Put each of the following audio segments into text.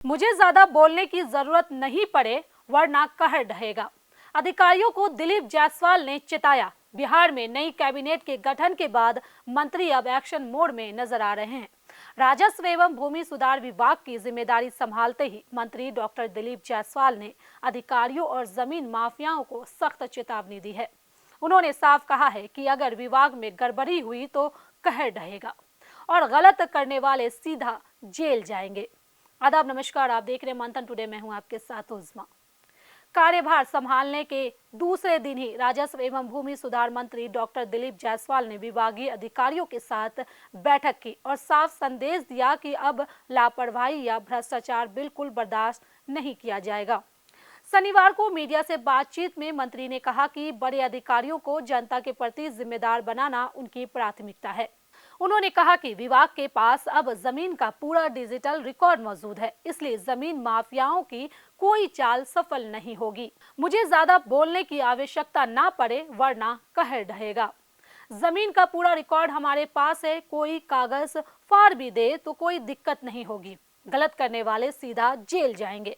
मुझे ज्यादा बोलने की जरूरत नहीं पड़े वरना कहर ढहेगा। अधिकारियों को दिलीप जायसवाल ने चिताया। बिहार में नई कैबिनेट के गठन के बाद मंत्री अब एक्शन मोड में नजर आ रहे हैं। राजस्व एवं भूमि सुधार विभाग की जिम्मेदारी संभालते ही मंत्री डॉक्टर दिलीप जायसवाल ने अधिकारियों और जमीन माफियाओं को सख्त चेतावनी दी है। उन्होंने साफ कहा है कि अगर विभाग में गड़बड़ी हुई तो कहर ढहेगा और गलत करने वाले सीधा जेल जाएंगे। आदाब, नमस्कार। आप देख रहे हैं मंथन टुडे। मैं हूं आपके साथ उज़मा। कार्यभार संभालने के दूसरे दिन ही राजस्व एवं भूमि सुधार मंत्री डॉक्टर दिलीप जायसवाल ने विभागीय अधिकारियों के साथ बैठक की और साफ संदेश दिया कि अब लापरवाही या भ्रष्टाचार बिल्कुल बर्दाश्त नहीं किया जाएगा। शनिवार को मीडिया से बातचीत में मंत्री ने कहा कि बड़े अधिकारियों को जनता के प्रति जिम्मेदार बनाना उनकी प्राथमिकता है। उन्होंने कहा कि विभाग के पास अब जमीन का पूरा डिजिटल रिकॉर्ड मौजूद है, इसलिए जमीन माफियाओं की कोई चाल सफल नहीं होगी। मुझे ज्यादा बोलने की आवश्यकता ना पड़े वरना कहर ढहेगा। जमीन का पूरा रिकॉर्ड हमारे पास है, कोई कागज फाड़ भी दे तो कोई दिक्कत नहीं होगी। गलत करने वाले सीधा जेल जाएंगे।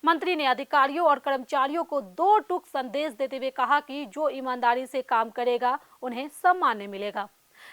मंत्री ने अधिकारियों और कर्मचारियों को दो टूक संदेश देते हुए कहा कि जो ईमानदारी से काम करेगा उन्हें सम्मान मिलेगा,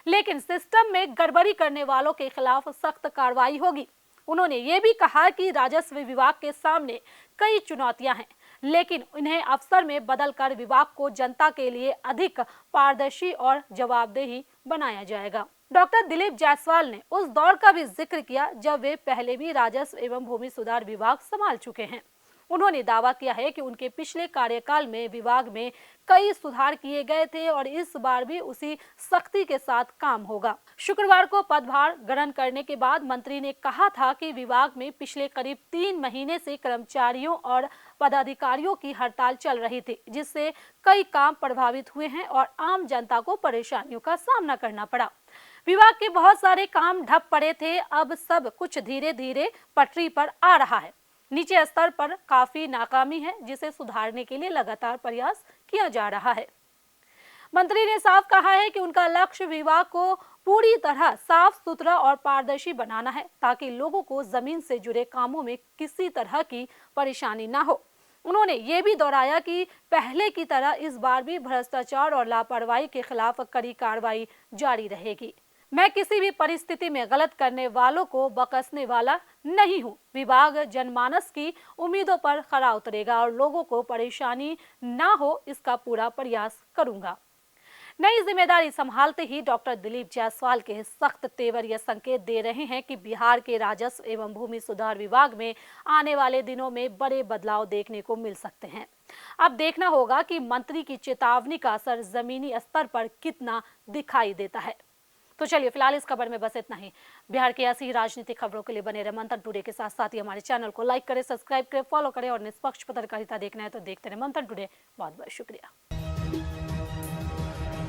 लेकिन सिस्टम में गड़बड़ी करने वालों के खिलाफ सख्त कार्रवाई होगी। उन्होंने ये भी कहा कि राजस्व विभाग के सामने कई चुनौतियां हैं, लेकिन इन्हें अवसर में बदलकर विभाग को जनता के लिए अधिक पारदर्शी और जवाबदेही बनाया जाएगा। डॉक्टर दिलीप जायसवाल ने उस दौर का भी जिक्र किया जब वे पहले भी राजस्व एवं भूमि सुधार विभाग संभाल चुके हैं। उन्होंने दावा किया है कि उनके पिछले कार्यकाल में विभाग में कई सुधार किए गए थे और इस बार भी उसी सख्ती के साथ काम होगा। शुक्रवार को पदभार ग्रहण करने के बाद मंत्री ने कहा था कि विभाग में पिछले करीब 3 महीने से कर्मचारियों और पदाधिकारियों की हड़ताल चल रही थी, जिससे कई काम प्रभावित हुए हैं और आम जनता को परेशानियों का सामना करना पड़ा। विभाग के बहुत सारे काम ठप पड़े थे, अब सब कुछ धीरे धीरे पटरी पर आ रहा है। नीचे स्तर पर काफी नाकामी है, जिसे सुधारने के लिए लगातार प्रयास किया जा रहा है। मंत्री ने साफ कहा है कि उनका लक्ष्य विभाग को पूरी तरह साफ सुथरा और पारदर्शी बनाना है, ताकि लोगों को जमीन से जुड़े कामों में किसी तरह की परेशानी ना हो। उन्होंने ये भी दोहराया कि पहले की तरह इस बार भी भ्रष्टाचार और लापरवाही के खिलाफ कड़ी कार्रवाई जारी रहेगी। मैं किसी भी परिस्थिति में गलत करने वालों को बख्शने वाला नहीं हूं। विभाग जनमानस की उम्मीदों पर खरा उतरेगा और लोगों को परेशानी ना हो, इसका पूरा प्रयास करूंगा। नई जिम्मेदारी संभालते ही डॉक्टर दिलीप जायसवाल के सख्त तेवर यह संकेत दे रहे हैं कि बिहार के राजस्व एवं भूमि सुधार विभाग में आने वाले दिनों में बड़े बदलाव देखने को मिल सकते हैं। अब देखना होगा कि मंत्री की चेतावनी का असर जमीनी स्तर पर कितना दिखाई देता है। तो चलिए, फिलहाल इस खबर में बस इतना ही। बिहार की ऐसी ही राजनीतिक खबरों के लिए बने रहे मंथन टुडे के साथ। साथ ही हमारे चैनल को लाइक करें, सब्सक्राइब करें, फॉलो करें और निष्पक्ष पत्रकारिता देखना है तो देखते रहे मंथन टुडे। बहुत बहुत शुक्रिया।